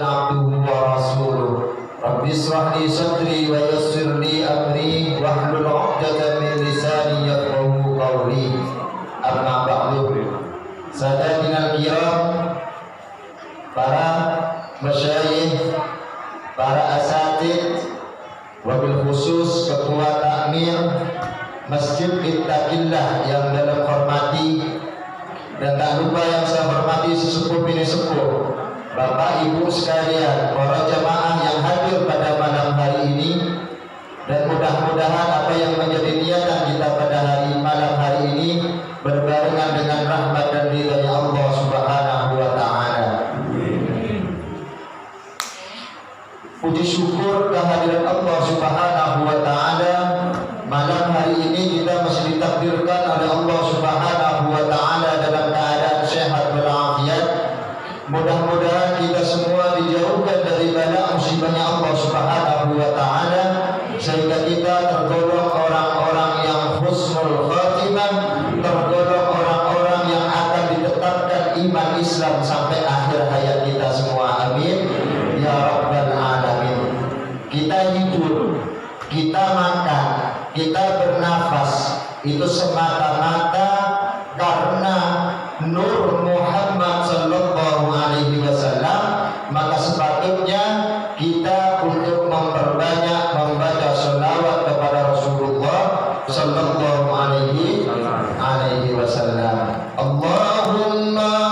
abduhu wa rasuluh. Rabbi ishrah li sadri wa yassir li amri wahlul 'uqdatam min lisani yafqahu qawli. Amma ba'du. Sadatinal kiram, para masyayikh, para asatid, wabil khusus ketua takmir Masjid Ittaqillah yang dalam hormati, dan tak lupa yang saya hormati sesepuh bini sepuh, Bapak Ibu sekalian, para jamaah yang hadir pada malam hari ini, dan mudah-mudahan apa yang menjadi niatan kita pada malam hari ini berbarengan dengan rahmat dan ridhanya Allah Subhanahu wa taala. Puji syukur kehadiran Allah Subhanahu wa taala, malam hari ini kita masih ditakdirkan oleh Allah Subhanahu wa taala dalam keadaan sehat walafiat. Mudah-mudahan kita semua dijauhkan dari bala musibahnya Allah Subhanahu wa taala, sehingga kita tergolong orang-orang yang husnul khatimah, tergolong orang-orang yang akan ditetapkan iman Islam sampai akhir hayat kita semua. Amin ya rabbal alamin. Kita hidup, kita makan, kita bernafas, itu semata-mata karena nur Muhammad sallallahu alaihi wasallam. Maka sepatutnya kita untuk memperbanyak membaca sholawat kepada Rasulullah sallallahu alaihi wasallam. Allahumma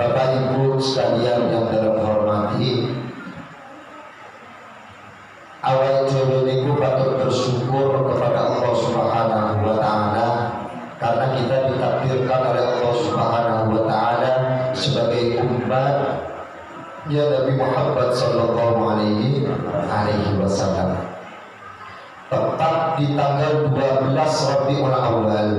Bapak Ibu sekalian yang dalam hormati, awal dhewe niku patut bersyukur kepada Allah Subhanahu wa taala karena kita ditakdirkan oleh Allah Subhanahu wa taala sebagai umat ya Nabi Muhammad sallallahu alaihi wasallam. Tepat di tanggal 12 Rabiul Awal,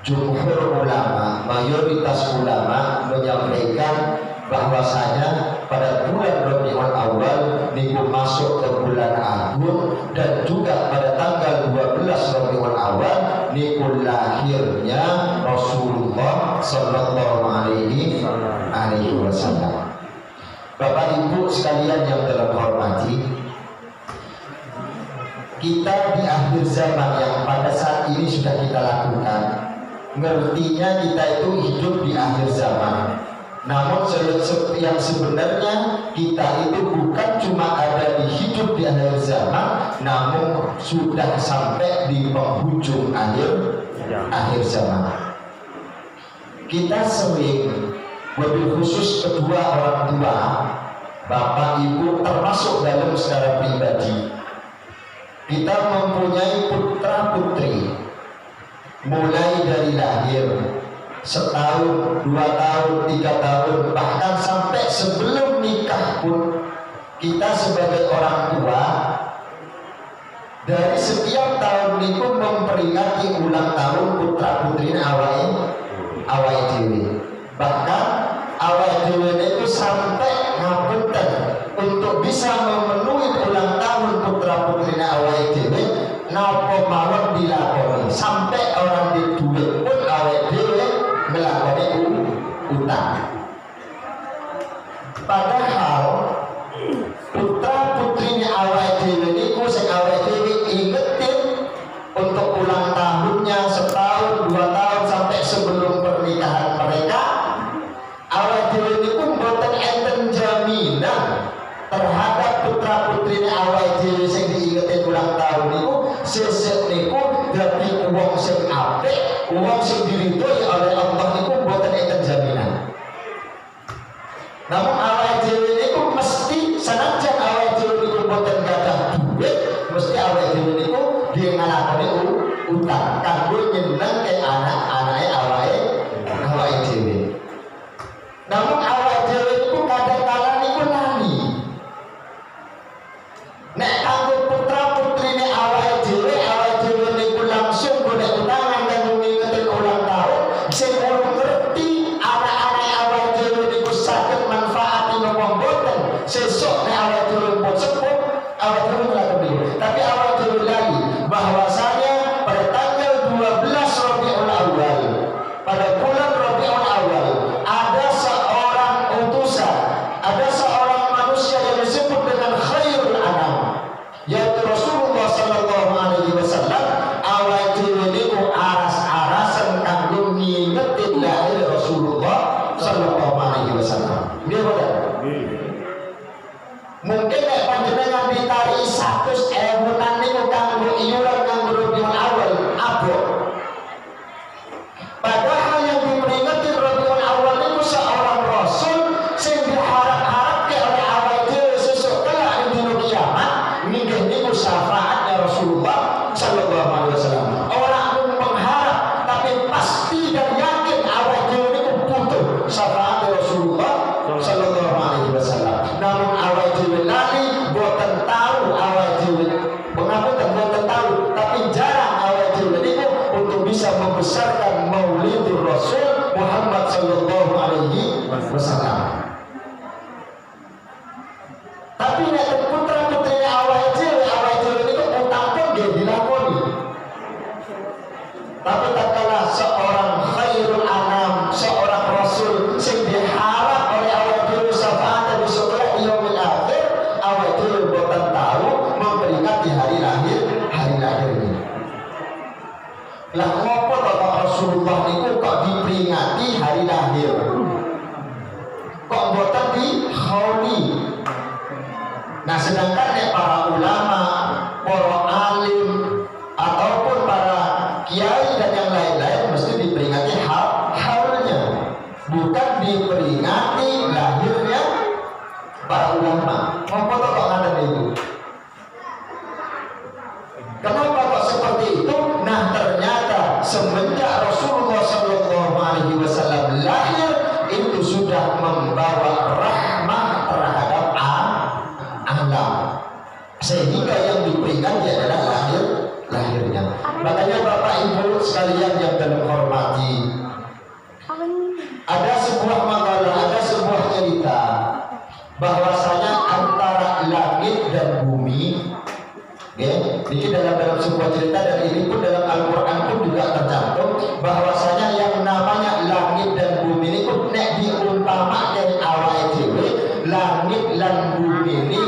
jumhur ulama, mayoritas ulama menyampaikan bahwasanya pada bulan Rabiul Awal niku masuk ke bulan Agung, dan juga pada tanggal 12 Rabiul Awal niku lahirnya Rasulullah sallallahu alaihi wasallam. Bapak Ibu sekalian yang dalam hormati, kita di akhir zaman yang pada saat ini sudah kita lakukan. Ngertinya kita itu hidup di akhir zaman. Namun yang sebenarnya kita itu bukan cuma ada di hidup di akhir zaman, namun sudah sampai di penghujung akhir zaman. Kita sering, wabil khusus kedua orang tua, bapak ibu termasuk dalam secara pribadi, kita mempunyai putra putri mulai dari lahir, setahun, 2 tahun, 3 tahun, bahkan sampai sebelum nikah pun kita sebagai orang tua dari setiap tahun itu memperingati ulang tahun putra putri awake dhewe. Bahkan awake dhewe itu sampai ngapunten untuk bisa memenuhi ulang tahun putra putri awake dhewe napa mawon dilakoni, sampai orang di duit pun awake dhewe melakoni utang. Padahal putra putrinya awake dhewe niku sing awake dhewe ingetin untuk ulang tahunnya setahun, 2 tahun sampai sebelum pernikahan mereka, awake dhewe niku mboten enten jaminan terhadap putra putrinya awake dhewe sing diingetin ulang tahun niku sesuk niku dadi wong sing apik, wong sing diridhoi oleh Allah niku mboten enten jaminan. Namun awake dhewe niku mesti sanajan awake dhewe niku mboten gadah duit, mesti awake dhewe niku dia ngalakoni utang kanggo nyenengke anak-anake awake dhewe. Namun awake dhewe niku kadang-kala niku lali. Nek kanggo putra putrine awake dhewe niku langsung golek utangan kanggo ngingeti ulang tahun, sing ora ngerti anak-anak awake dhewe niku saged manfaati napa mboten. Sesuk nek awake dhewe pun sepuh, awake dhewe nglakoni. Tapi awake dhewe lali bahwasanya pada tanggal 12 Rabiul Awal, pada bulan Rabiul Awal, ada seorang utusan, ada seorang manusia yang disebut dengan khairul anam, yaitu Rasulullah sallallahu alaihi wasallam. Awake dhewe niku aras-arasen kanggo ngingeti lahir Rasulullah sallallahu alaihi wasallam. Nggih boten? Mungkin nek panjenengan ditari 100.000 niku kanggo iuran kanggo Rabiul Awal abot. Padahal yang diperingati Rabiul Awal niku seorang rasul sing diharap-harapke oleh awake dhewe sesuk kelak di dina kiamat, nggih niku syafaatnya Rasulullah sallallahu alaihi wasallam. Orang mengharap tapi pasti dan yakin awake dhewe niku butuh syafaat Rasulullah sallallahu alaihi wasallam. Namun awake dhewe lali, boten tahu awake dhewe pengapunten, boten tahu, tapi jarang awake dhewe niku untuk bisa membesarkan Maulidur Rasul Muhammad sallallahu alaihi wasallam. Tapi nek putra putrinya awake dhewe niku utang pun nggih dilakoni. Tapi tatkala seorang khairul anam, seorang rasul sing diharap oleh awake dhewe syafaat di sekolah yaumil akhir, awake dhewe boten tahu memperingati hari lahir ini. Lah ngopo kok Rasulullah niku kok diperingati hari lahir? Kok boten di khauli? Nah, sedangkan para ulama, para alim ataupun para kiai dan yang lain-lain mesti diperingati haulnya, bukan diperingati lahirnya para ulama. Ngopo kok ngaten itu? Kenapa kok seperti itu? Nah, ternyata semenjak Rasulullah sallallahu alaihi wasallam lahir itu sudah membawa rahmah terhadap alam, sehingga yang diperingati adalah lahirnya. Makanya Bapak Ibu sekalian yang dalam hormati, ada sebuah makalah, ada sebuah cerita bahwasanya antara langit dan bumi, ini dalam sebuah cerita, dan ini pun dalam Al-Quran pun juga tercantum bahwasanya yang namanya langit dan bumi ini pun nek diumpamakan awake dhewe, langit lan bumi ini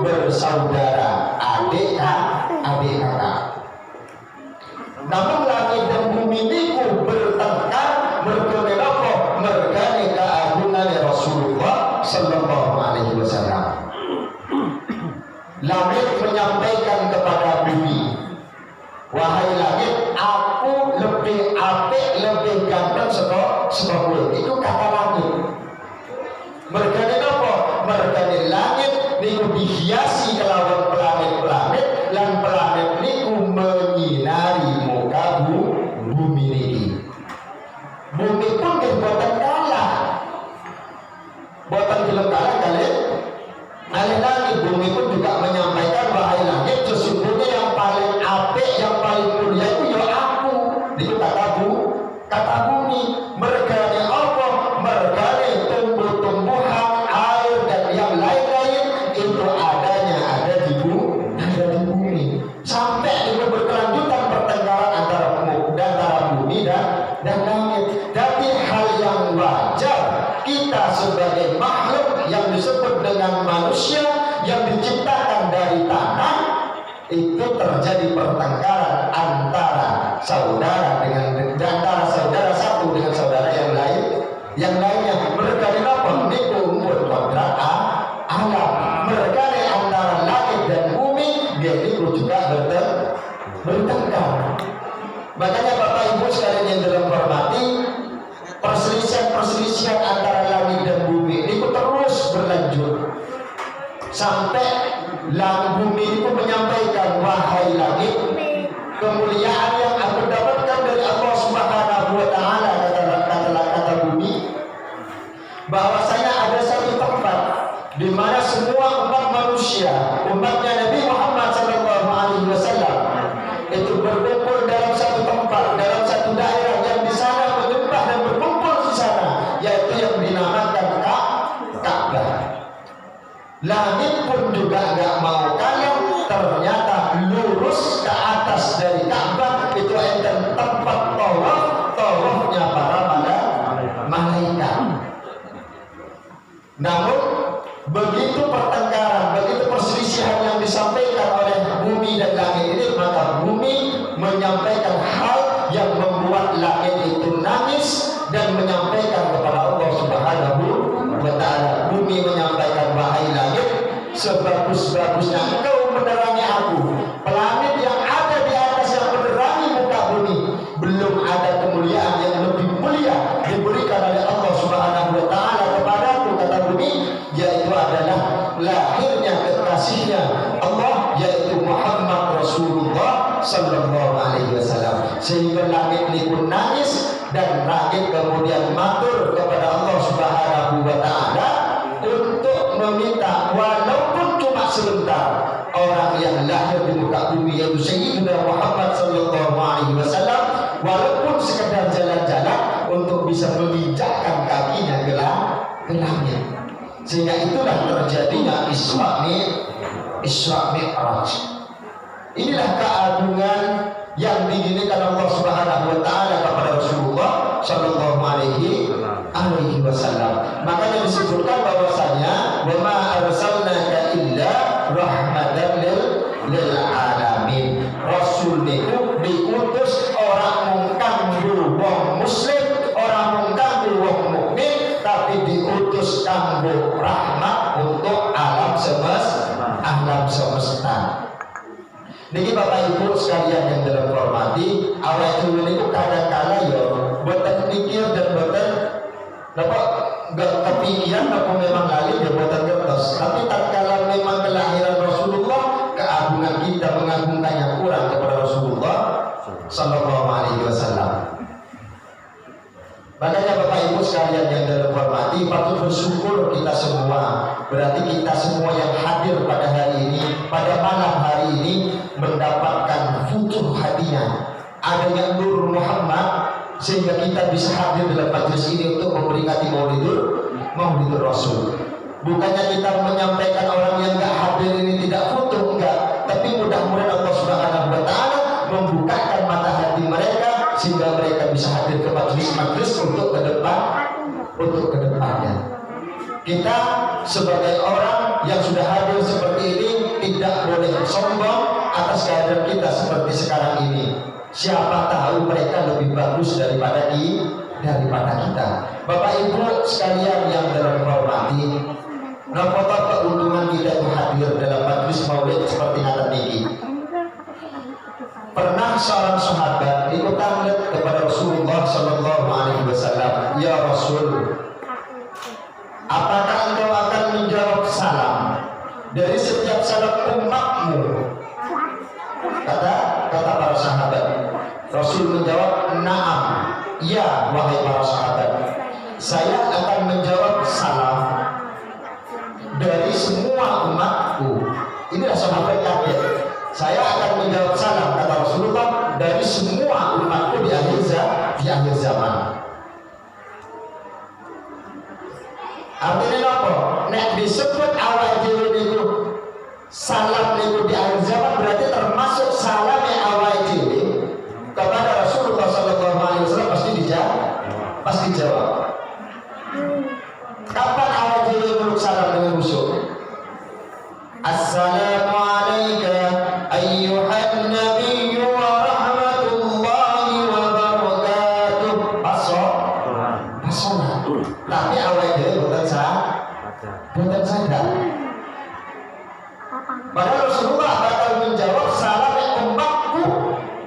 bersaudara, adik bumi ini. Bumi pun buatan kalah, buatan film kalah kalian. Alih-alih bumi pun juga menyampaikan wahai langit, sesungguhnya yang paling apik, yang paling mulia itu ya aku. Itu kata bumi. Mergane apa? Mergane tumbuh-tumbuhan, air dan yang lain-lain itu ada di bumi. Sampai itu berkelanjutan pertengkaran antara bumi dan langit. Tapi hal yang wajar kita sebagai makhluk yang disebut dengan manusia yang diciptakan dari tanah, itu terjadi pertengkaran antara saudara antara saudara satu dengan saudara yang lainnya. Mereka apa? Niku umpul kodrat alam. Mereka antara langit dan bumi dia itu juga bertengkar. Makanya Bapak Ibu sekalian yang dalam hormati, perselisihan antara langit dan bumi ini terus berlanjut sampai langit bumi itu menyampaikan, wahai langit, kemuliaan yang aku dapatkan dari Allah Subhanahu wa Ta'ala, kata bumi, bahwasanya ada satu tempat di mana semua umat manusia, umatnya Nabi Muhammad SAW itu berkumpul dalam satu tempat, dalam satu daerah yang di sana menyembah dan berkumpul di sana, yaitu yang dinamakan Ka'bah. Langit pun juga nggak mau kalah, ternyata lurus ke atas dari Ka'bah itu enten tempat tawafnya para malaikat. Namun begitu pertengkaran, begitu perselisihan yang disampaikan oleh bumi dan langit ini, maka bumi menyampaikan hal yang membuat langit itu nangis dan menyampaikan kepada Allah Subhanahu wa Ta'ala. Bumi menyampaikan, wahai langit, sebagus-bagusnya engkau menerangi aku, planet yang ada di atas yang menerangi muka bumi, belum ada kemuliaan yang lebih mulia diberikan oleh Allah Subhanahu wa Ta'ala kepadaku, kata bumi, yaitu adalah lahirnya kekasihnya Allah, yaitu Muhammad Rasulullah Sallallahu Alaihi Wasallam. Sehingga langit ini pun nangis dan langit kemudian matur kepada Allah Subhanahu wa Ta'ala untuk meminta, walaupun cuma sebentar, orang yang lahir di muka bumi yaitu Sayyidina Muhammad Sallallahu Alaihi Wasallam, walaupun sekedar jalan-jalan untuk bisa menginjakkan kakinya ke langit. Sehingga itulah terjadinya Isra Mi'raj. Inilah keagungan yang diinginkan Allah Subhanahu wa Ta'ala kepada Rasulullah Sallallahu Alaihi Wasallam. Makanya disebutkan bahwasanya, wa ma arsalnaka illa rahmatan lil alamin. Rasul itu diutus orang mungkanggu wong muslim, orang mungkanggu wong mukmin, tapi diutus kanggo rahmat untuk alam semesta. Niki Bapak Ibu sekalian yang dalam hormati, awal dulu itu kadang-kala ya buatan pikir dan buatan nggak kepikiran apa memang lali ya buatan kertas. Tapi tatkala memang kelahiran Rasulullah, keagungan kita mengagungkannya kurang kepada Rasulullah Sallallahu Alaihi Wasallam. Makanya Bapak Ibu sekalian yang dalam hormati, patut bersyukur kita semua. Berarti kita semua yang hadir pada hari ini, pada malam hari ini, mendapatkan futuh hadiah adanya Nur Muhammad, sehingga kita bisa hadir dalam majelis ini untuk memperingati Maulidur Rasul. Bukannya kita menyampaikan orang yang enggak hadir ini tidak futuh, enggak, tapi mudah-mudahan Allah Subhanahu wa Ta'ala membukakan mata hati mereka sehingga mereka bisa hadir ke majelis-majelis untuk kedepannya. Kita sebagai orang yang sudah hadir seperti ini tidak boleh sombong atas keadaan kita seperti sekarang ini. Siapa tahu mereka lebih bagus daripada kita. Bapak Ibu sekalian yang dalam hormati, napa keuntungan kita itu hadir dalam majelis maulid seperti ngatan niki. Pernah seorang sahabat ikut tanglet kepada Rasulullah Sallallahu Alaihi Wasallam, ya Rasul, apakah engkau akan menjawab salam dari setiap salat umatmu? Kata para sahabat. Rasul menjawab, menjawab na'am, ya wahai para sahabat, saya akan menjawab salam dari semua umatku. Inilah sahabat kaget. Saya akan menjawab salam, kata Rasulullah, dari semua umatku di akhir zaman. Artinya apa? Nek disebut awal dhewe niku salam niku di akhir zaman, berarti termasuk salam yang awal dhewe kepada Rasulullah sallallahu alaihi wasallam pasti dijawab. Kapan awal dhewe muluk salam dengan khusyuk? Assalamu alayka ayyuhan nabiyyu wa rahmatullahi wa barakatuh. Pasola. Tapi awal dhewe boten sadar. Padahal Rasulullah bakal menjawab salam umatku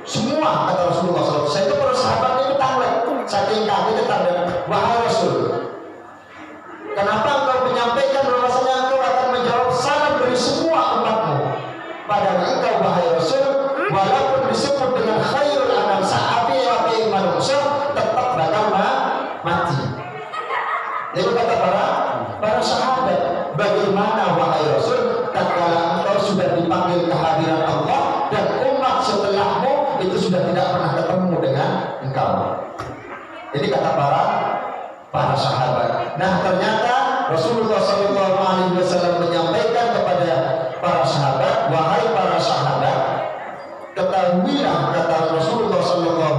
semua, kata Rasulullah SAW. Saya itu para sahabat itu tanglet, saking kami tanglet. Wahai Rasul, kenapa engkau menyampaikan bahwasanya engkau akan menjawab salam dari semua umatmu? Padahal engkau wahai Rasul, walaupun disebut dengan khairul anam, api manusia, tetap bakal mati. Jadi kata para sahabat, bagaimana wahai Rasul, tatkala engkau sudah dipanggil kehadiran Allah dan umat setelahmu itu sudah tidak pernah ketemu dengan engkau. Ini kata para sahabat. Nah, ternyata Rasulullah SAW menyampaikan kepada para sahabat, wahai para sahabat, ketahuilah, kata Rasulullah SAW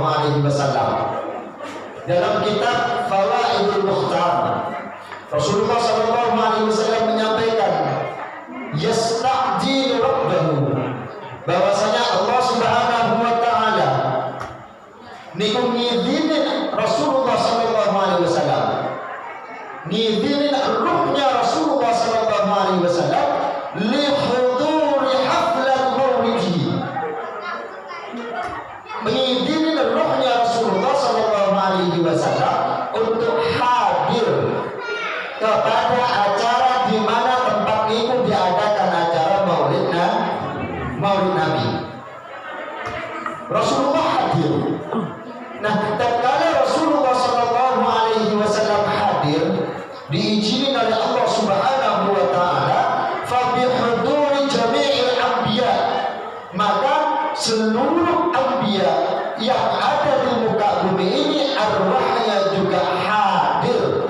dalam kitab Fawaidul Mukhtar, Rasulullah SAW menyampaikan, yasta'jilu rabbahu, bahwasanya Allah Subhanahu wa taala niku ngizinin Rasulullah SAW, ngizinin ruhnya Rasulullah SAW li huduri haflat maulidi, mengizinin ruhnya Rasulullah SAW untuk hadir kepada acara di mana tempat itu diadakan acara Maulid Nabi. Rasulullah hadir. Nah, tatkala Rasulullah SAW hadir, diizinin oleh Allah Subhanahu wa taala, fa bi huduri jami'il anbiya, maka seluruh anbiya yang ada di muka bumi ini arwahnya juga hadir.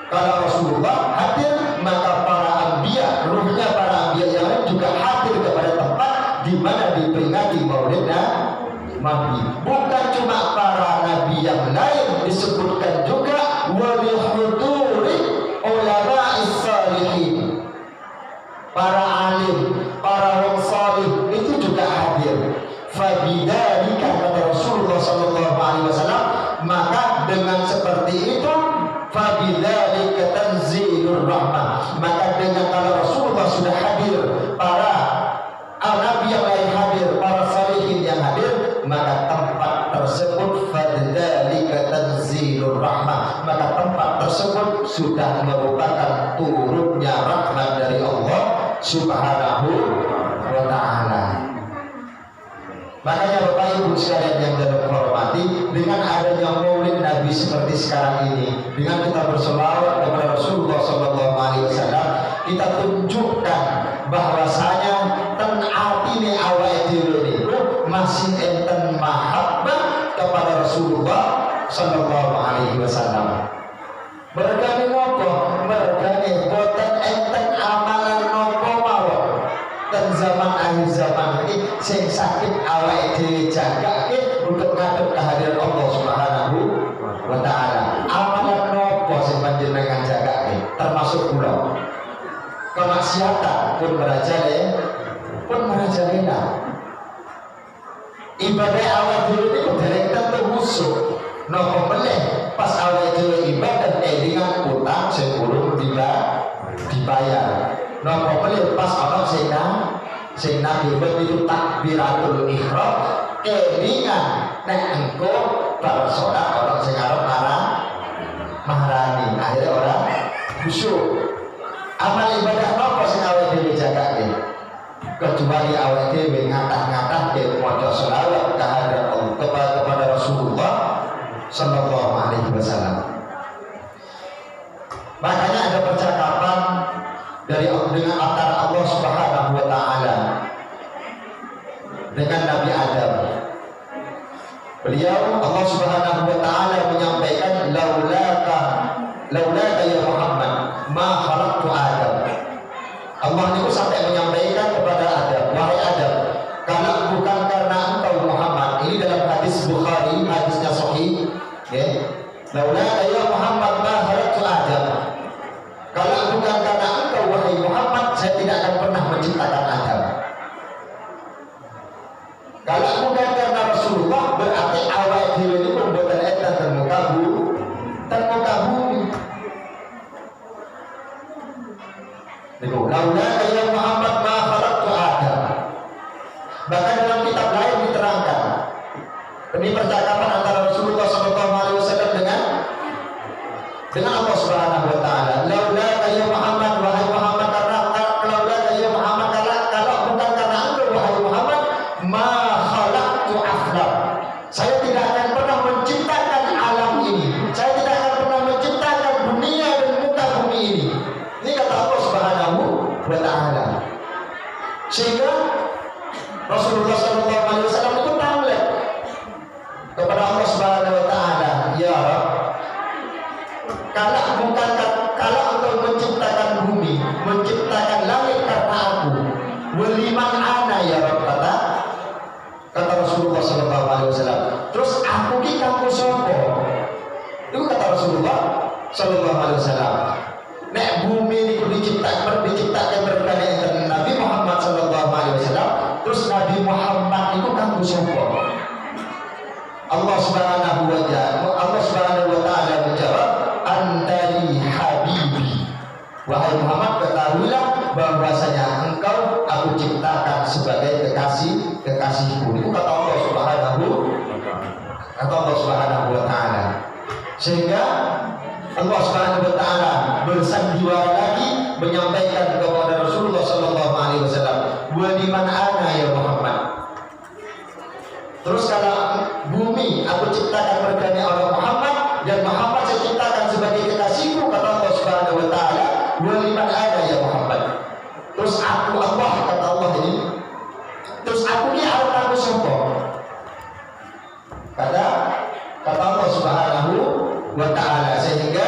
Kalau Rasulullah hadir, maka para anbiya, ruhnya para anbiya yang lain juga hadir kepada tempat di mana diperingati Maulid Nabi. Bukan cuma para nabi yang lain, disebutkan juga wa bi huduri ulama'is salihin, para alim, para wong salih itu juga hadir. Fabidzalika, kata Rasulullah SAW, maka dengan seperti itu, fabidzalika tanzilur rahmah, maka dengan kalau Rasulullah sudah hadir, para nabi yang lain hadir, para salihin yang hadir, maka tempat tersebut fabidzalika tanzilur rahmah, maka tempat tersebut sudah merupakan turunnya rahmat dari Allah Subhanahu wa ta'ala. Makanya Bapak Ibu sekalian yang terhormati, dengan adanya Maulid Nabi seperti sekarang ini, dengan kita berselawat kepada Rasulullah SAW, kita tunjukkan bahwasanya ten atine awake dhewe niku masih enten mahabbah kepada Rasulullah SAW. Mergane ngopo? Mergane boten enten amalan nopo mawon. Dan zaman akhir zaman ini sing sakit awake dhewe jagake untuk ngadep kehadiran Allah Subhanahu wa taala. Amalan nopo sing panjenengan jagake? Termasuk kula. Kemaksiatan pun merajalela. Ibadah awake dhewe niku dereng tentu khusyuk. Napa meneh pas awake dhewe ibadah dengan utang sing urung dibayar. Napa meneh pas ana sing nabi begitu takbiratul ihram kelingan nek engko bar salat ana sing arep mahrani, akhirnya orang khusyuk. Amal ibadah napa sing awake dhewe jagake? kecuali awake dhewe ngatah-ngatah ke maca selawat kepada Rasulullah sallallahu alaihi wasallam. Makanya ada percakapan dengan antara Allah Subhanahu wa taala dengan Nabi Adam. Beliau Allah Subhanahu wa taala menyampaikan laulaka ya Muhammad ma khalaqtu Adam. Allah itu sampai menyampaikan kepada Adam, wahai Adam, kalau bukan karena engkau Muhammad, ini dalam hadis Bukhari, hadisnya sahih, ya. Laulaka ya Muhammad ma khalaqtu Adam. Kalau bukan karena engkau wahai Muhammad, saya tidak akan pernah menciptakan Adam. Kalau bukan karena Rasulullah, berarti awal dhewe ini pembuatan etan termuka bumi. Itu laulaka ya Muhammad ma khalaqtu Adam. Bahkan dalam kitab lain diterangkan. Ini percakapan antara Rasulullah SAW dengan Allah Subhanahu wa taala. Laulaka ya Muhammad, wahai Muhammad, karena laulaka ya Muhammad, kalau bukan karena engkau wahai Muhammad, ma khalaqtu aflak. Saya tidak akan pernah menciptakan alam ini. Saya tidak akan pernah menciptakan dunia dan muka bumi ini. Ini kata Allah Subhanahu wa taala. Sehingga Rasulullah SAW itu tanglet kepada Allah Subhanahu wa taala, ya Rabb, kalau engkau menciptakan bumi, menciptakan langit karena aku, waliman ana ya Rabb, kata Rasulullah SAW. Terus aku ki kanggo sapa? Itu kata Rasulullah SAW. Nek bumi ini diciptakan berkali enten Nabi Muhammad SAW. Terus Nabi Muhammad itu kanggo sapa? Allah Subhanahu wa taala menjawab, antari habibi. Wahai Muhammad, ketahuilah bahwasanya engkau aku ciptakan sebagai kekasihku. Itu kata Allah Subhanahu wa taala. Sehingga Allah Subhanahu wa taala bersandiwara lagi menyampaikan kepada Rasulullah sallallahu alaihi wasallam, wa liman ana ya Muhammad. Terus kalau bumi aku ciptakan berkali oleh Muhammad, dan Muhammad saya ciptakan sebagai kekasihku, kata Allah Subhanahu wa taala, wa liman ana ya Muhammad. Terus aku Allah, kata Allah ini, terus aku ini arep kanggo sapa? Kata Allah Subhanahu wa taala. Sehingga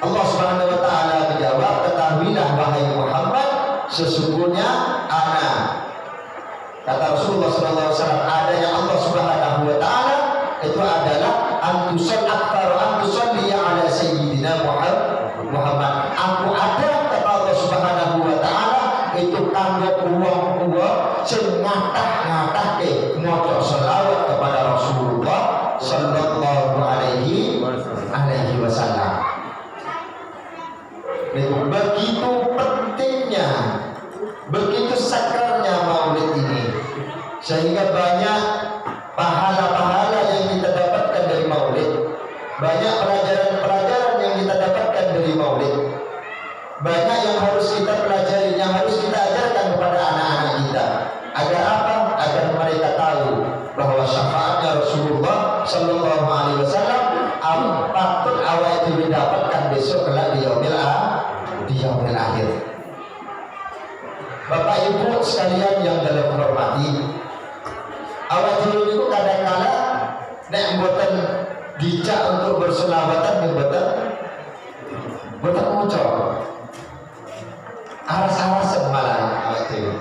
Allah Subhanahu wa taala menjawab, ketahuilah wahai Muhammad, sesungguhnya ana, kata Rasulullah SAW, adanya Allah Subhanahu wa taala itu adalah antusalli ala sayyidina Muhammad. Aku ada, kata Allah Subhanahu wa taala, itu kanggo uang sing ngatah-ngatahke maca selawat kepada Rasulullah sallallahu alaihi wasallam. Begitu pentingnya, begitu sakralnya maulid ini, sehingga banyak pahala-pahala yang kita dapatkan dari maulid, banyak pelajaran-pelajaran yang kita dapatkan dari maulid, banyak yang harus kita pelajari, yang harus kita ajarkan kepada anak-anak kita. Agar apa? Agar mereka tahu bahwa syafaatnya Rasulullah sallallahu alaihi wasallam patut awal itu didapatkan besok kelak di yaumil akhir. Bapak Ibu sekalian yang dalam hormati, awal dulu itu kadang-kala nek mboten dijak untuk berselawatan mboten muncul. Aras-arasen malah awal dulu.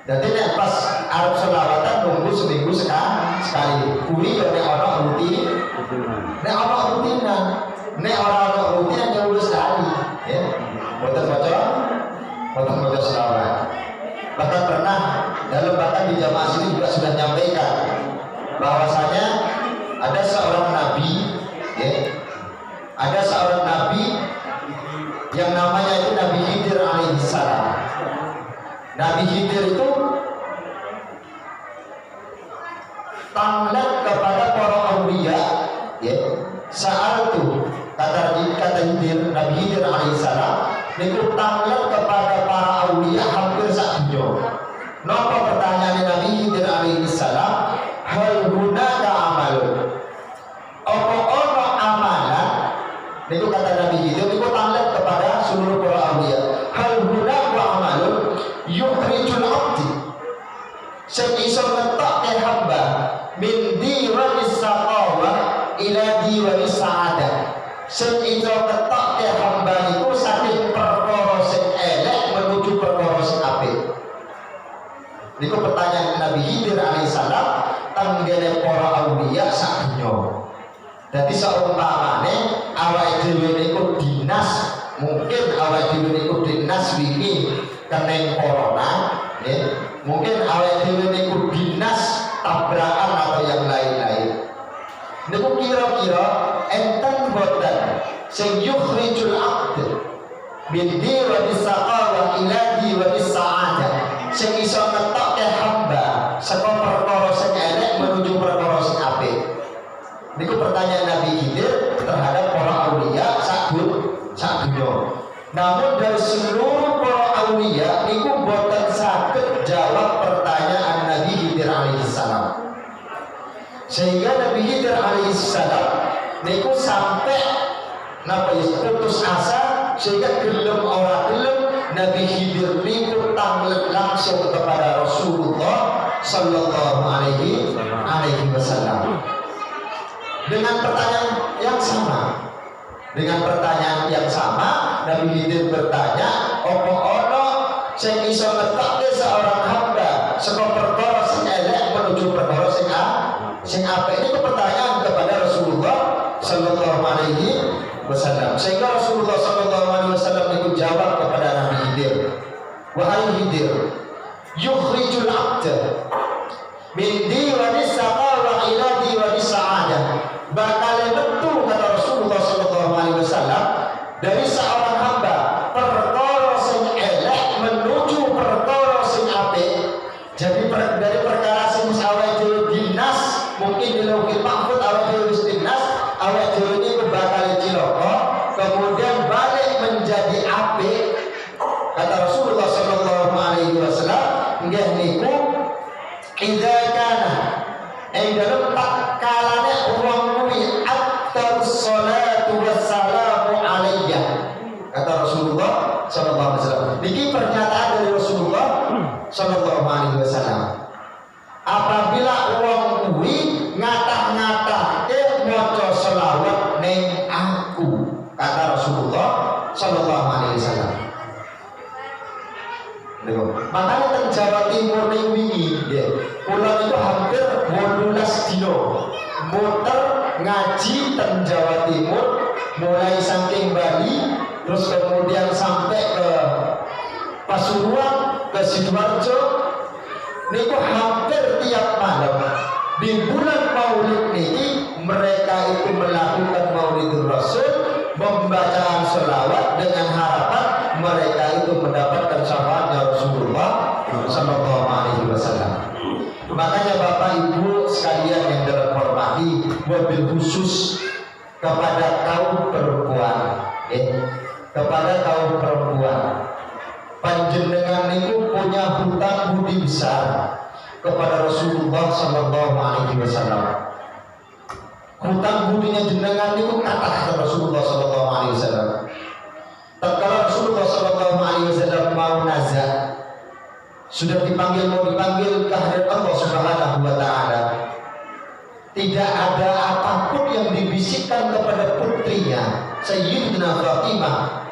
Jadi nek pas arep selawatan nunggu seminggu sekali. Kuri ya nek ana rutin. Nek ana rutinan, nek ora ana rutinan ya urus sekali, ya. Boten maca selawat. Bahkan pernah bahkan di jamaah sini juga sudah menyampaikan bahwasanya ada seorang nabi, ya. Ada seorang nabi yang namanya itu Nabi Khidir alaihissalam. Nabi Khidir itu tanglet kepada para auliya, ya. Saat itu kata Khidir, Nabi Khidir alaihissalam, niku tanglet kepada para aulia hampir sak dunya. Napa pertanyaan Nabi Khidir alaihi salam, hal hunaka amalun? Apa ono amalan? Niku kata Nabi Khidir niku tanglet kepada seluruh para aulia. Hal hunaka amalun yukhrijul abdi. Sing iso ngetokke hamba min diwanis saqawah ila diwanis sa'adah. Sing iso ngetokke hamba niku saking perkara sing elek menuju perkara sing apik. Niku pertanyaan Nabi Khidir alaihissalam tanggene para aulia sak dunya. Dadi saumpamane awake dhewe niku dinas, mungkin awake dhewe niku dinas wingi keneng corona, nggih. Mungkin awake dhewe niku dinas tabrakan atau yang lain-lain. Niku kira-kira enten boten sing yukhrijul abd min diwanis saqawah ila diwanis sa'adah. Sing iso ngetokke hamba saka perkara sing elek menuju perkara sing apik. Niku pertanyaan Nabi Khidir terhadap para aulia sak dunya. Namun dari seluruh para aulia niku boten saged jawab pertanyaan Nabi Khidir alaihissalam. Sehingga Nabi Khidir alaihissalam niku sampai napa putus asa, sehingga gelem ora gelem Nabi Khidir niku tanglet langsung kepada Rasulullah sallallahu alaihi wasallam dengan pertanyaan yang sama. Dengan pertanyaan yang sama, Nabi Khidir bertanya, "Apa ana sing iso ngetokke seorang hamba saka perkara sing elek menuju perkara sing apik?" Ini pertanyaan kepada Rasulullah sallallahu alaihi wasallam. Sehingga Rasulullah sallallahu alaihi wasallam itu jawab kepada Nabi Khidir, "Wahai Khidir, yukhrijul 'abda min diwanis saqawah ila diwanis sa'adah." Bakal betul kata Rasulullah sallallahu alaihi wasallam, dari seorang hamba perkara sing elek menuju perkara sing apik. Jadi dari perkara sing awake dhewe dinas, mungkin di lauhil mahfuz awake dhewe wis dinas, awake dhewe iki bakal cilaka, kemudian balik menjadi apik. Kata Rasulullah sallallahu alaihi wasallam, nggih niku idza kana dalam tak kalane wong kuwi atarus salatu wassalamu alayya. Kata Rasulullah sallallahu alaihi wasallam. Niki pernyataan dari Rasulullah sallallahu alaihi wasallam. Apabila wong kuwi ngata-ngatake maca selawat ning aku, kata Rasulullah sallallahu alaihi wasallam. Makanya teng Jawa Timur ning wingi nggih, kula niku hampir 18 dina muter ngaji teng Jawa Timur, mulai saking Bali terus kemudian sampai ke Pasuruan, ke Sidoarjo. Niku hampir tiap malam di bulan Maulid niki mereka itu melakukan Maulidur Rasul, membacaan selawat dengan harapan mereka itu mendapatkan syafaatnya Rasulullah sallallahu alaihi wasallam. Makanya Bapak Ibu sekalian yang dirahmati, wabil khusus kepada kaum perempuan, kepada kaum perempuan, panjenengan itu punya hutang budi besar kepada Rasulullah sallallahu alaihi wasallam. Hutang budinya jenengan itu kata Rasulullah sallallahu alaihi wasallam. Tatkala Rasulullah sallallahu alaihi wasallam mau nazar, sudah mau dipanggil ke hadirat Allah Subhanahu wa taala, tidak ada apapun yang dibisikkan kepada putrinya Sayyidatina Fatimah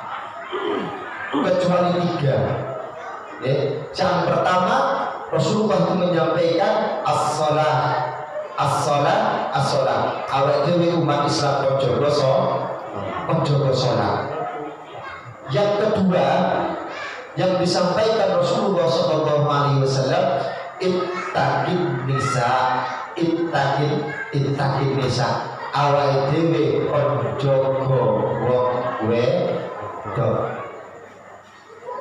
kecuali 3. Yang pertama, Rasulullah itu menyampaikan as-shalah. As-shalah, as-shalah. Awak dhewe umat Islam ojo salat. Yang kedua yang disampaikan Rasulullah sallallahu alaihi wasallam, ittaqin nisa, ittaqin nisa. Awake dhewe ojo wong wedok.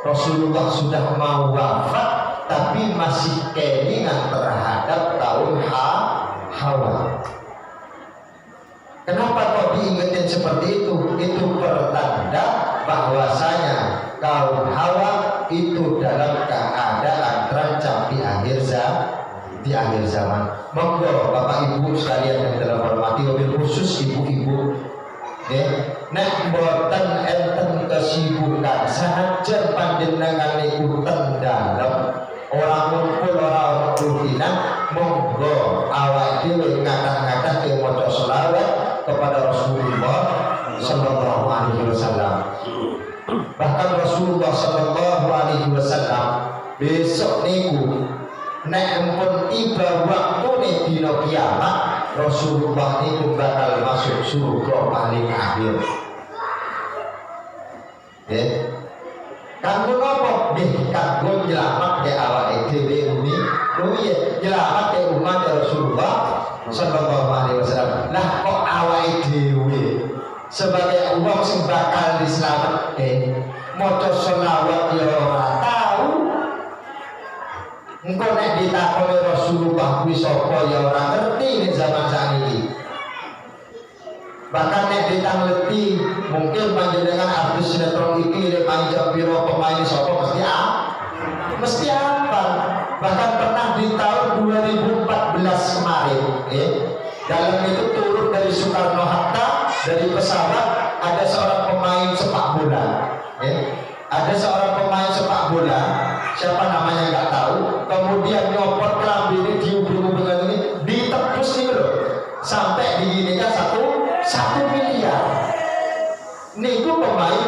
Rasulullah sudah mau wafat tapi masih kelingan terhadap kaum Hawa. Kenapa kok diingetin seperti itu? Itu pertanda bahwasanya kaum Hawa itu dalam keadaan terancam di akhir zaman. Monggo Bapak Ibu sekalian yang dalam hormati, wabil khusus ibu-ibu, nek boten enten kesibukan sanajan panjenengan niku ten dalem ora ngumpul ora rutinan, monggo awake dhewe ngadah-ngadah ke maca selawat kepada Rasulullah sallallahu alaihi wasallam. Bahkan Rasulullah sallallahu alaihi wasallam besok niku nek ampun tiba waktune dina kiamat, Rasulullah niku bakal masuk surga paling akhir. Kanggo napa? Nggih kanggo nyelametke awake dhewe umi, nyelametke umat Rasulullah sallallahu alaihi wasallam. Lah kok awake dhewe sebagai wong sing bakal dislametke maca selawat ya ora tau. Engko nek ditakoni Rasulullah kuwi sapa ya ora ngerti ning zaman sakniki. Bahkan nek ditangleti mungkin panjenengan artis sinetron iki nek main jam piro pemain sapa mesti apa. Bahkan pernah di tahun 2014 kemarin dalam itu turun dari Soekarno Hatta dari pesawat ada seorang pemain sepak bola. Ada seorang pemain sepak bola, siapa namanya nggak tahu, kemudian nyopot kelambi ini diubung-ubungkan ini ditebus nih loh sampai diginikan 1 miliar. Niku pemain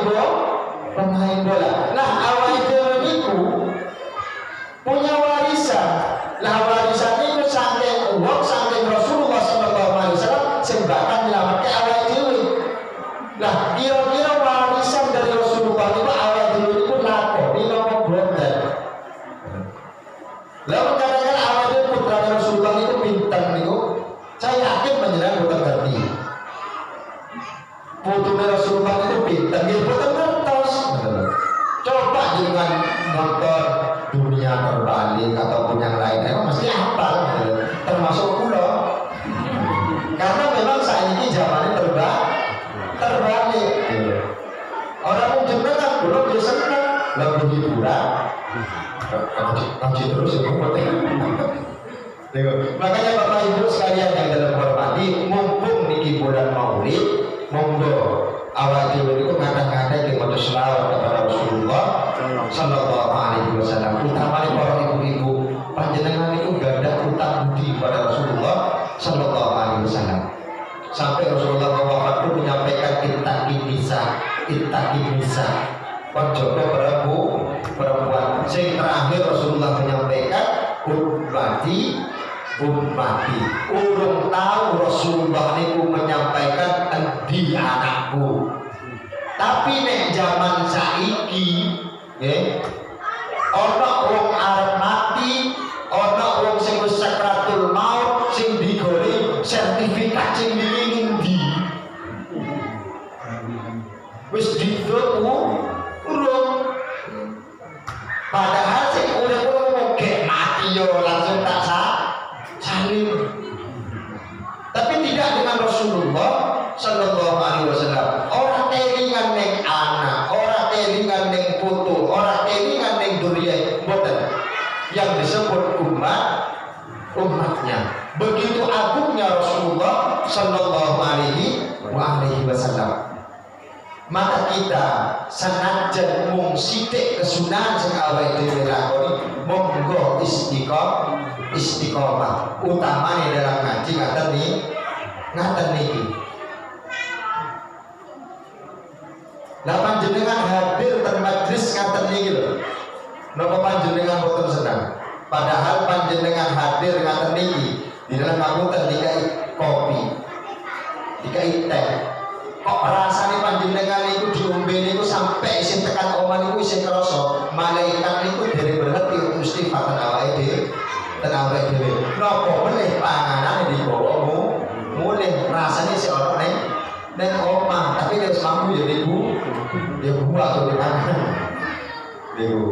bola. Nah awal niku punya warisan. Lah warisan niku saking uang saking Rasulullah sallallahu alaihi wasallam sing bakal nyelametke awal dhewe. Lah kira-kira warisan dari Rasulullah niku awal dhewe niku lakoni napa boten? Lalu kadang-kadang awal dhewe putra Rasulullah niku pinten niku, saya yakin panjenengan boten ngerti. Putra Rasulullah itu pinten, nggih boten ngertos. Coba dengan nonton Dunia Terbalik ataupun yang lain, emang mesti hafal, termasuk kula. Karena memang saat ini zamannya terbalik. Orang mungkin kan belum bisa senang lagu hiburan, ngaji terus ya makanya Bapak Ibu sekalian yang dalam hormati, mumpung niki bulan Maulid, monggo awal dhewe niku ngadah-ngadah ing maca selawat kepada Rasulullah sallallahu alaihi wasallam. Utamane para ibu-ibu, panjenengan niku gadah utang budi pada Rasulullah sallallahu alaihi wasallam. Sampai Rasulullah wafat itu menyampaikan ittaqi nisa. Konjogo perempuan. Sing terakhir Rasulullah menyampaikan ummati. Urung tahu Rasulullah niku menyampaikan endi anakku. Tapi nek zaman saiki ana wong arep mati, ana wong sing wis sakratul maut sing digore sertifikat sing ndi. Wis dituku urung. Padahal sing urip gek mati yo langsung tak saling. Tapi tidak dengan Rasulullah sallallahu alaihi wasallam. Orang kelingan ning anak, orang kelingan ning putu, orang kelingan ning duriyah boten. Yang disebut umatnya. Begitu agungnya Rasulullah sallallahu alaihi wasallam. Maka kita senajan mung sithik kesunahan sing awake dhewe lakoni, monggo istiqomah utamane dalam ngaji ngaten niki. Lah panjenengan hadir ten majelis ngaten niki lho. Napa panjenengan boten senang? Padahal panjenengan hadir ngaten niki di dalam ngapunten dikai kopi, dikai teh. Kok rasane panjenengan niku diombe niku sampai isin tekan omah niku isin krasa malaikat niku dereng berhenti untuk istighfar awake dhewe. Tenawake dhewe. Napa meneh panganane dibawamu mulih rasane si ora ning omah, tapi nek mampu ya ibu atau dimakan. Ibu.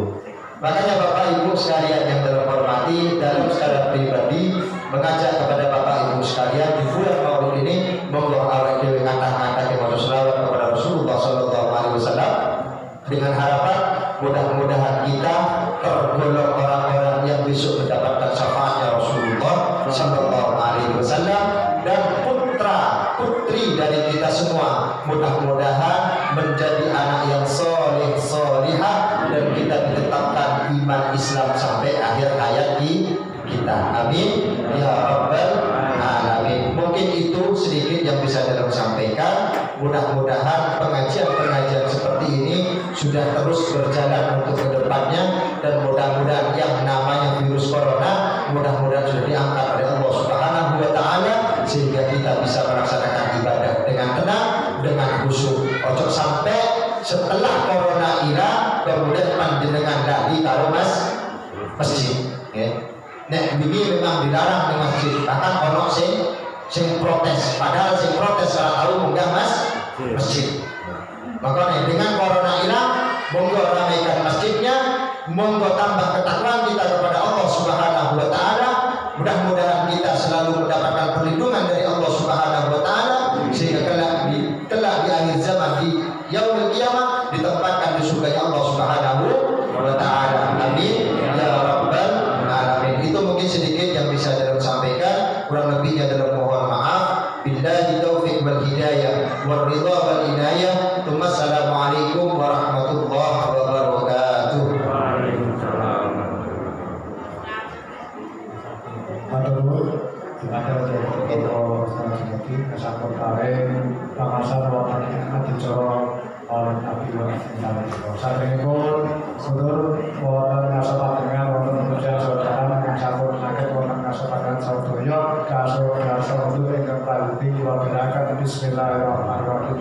Makanya Bapak Ibu sekalian yang terhormati, dalam skala pribadi mengajak kepada Bapak Ibu sekalian di bulan Maulid ini monggo awake dhewe ngata-ngata kepada selawat kepada Rasulullah sallallahu alaihi wasallam dengan harapan ya Rabbal alamin. Mungkin itu sedikit yang bisa dalam sampaikan. Mudah-mudahan pengajian-pengajian seperti ini sudah terus berjalan untuk kedepannya, dan mudah-mudahan yang namanya virus corona mudah-mudahan sudah diangkat oleh Allah Subhanahu wa Ta'ala, sehingga kita bisa melaksanakan ibadah dengan tenang, dengan khusyuk. Ojo sampai setelah corona ira kemudian panjenengan dadi karo masjid. Nek ini memang dilarang di masjid, bahkan ono sing protes, padahal sing protes salah tahu munggah masjid. Makanya dengan corona hilang, monggo ramaikan masjidnya, monggo tambah ketakwaan kita kepada Allah Subhanahu wa Ta'ala. Mudah-mudahan kita selalu mendapatkan perlindungan dari Allah Subhanahu wa Ta'ala, sehingga kelak di akhir zaman di yaumil qiyamah ditempatkan di surga Allah Subhanahu wa Ta'ala. Amin ya Rabbal alamin. Itu mungkin sedikit yang bisa dalam sampaikan, kurang lebihnya dalam mohon maaf. Billahi taufiq wal hidayah wal ridha wal inayah. Assalamualaikum warahmatullahi wabarakatuh. Waalaikumsalam. Matur ibadah jero sanjati kasapun karen pangasan wonten ing adicara oleh Nabi Muhammad. Sampun sedulur wonten ngasopaken wonten puja saudara ingkang sampun saged wonten ngasopaken saudaya kasodasan ingkang kalih kula berakan bismillahirrahmanirrahim.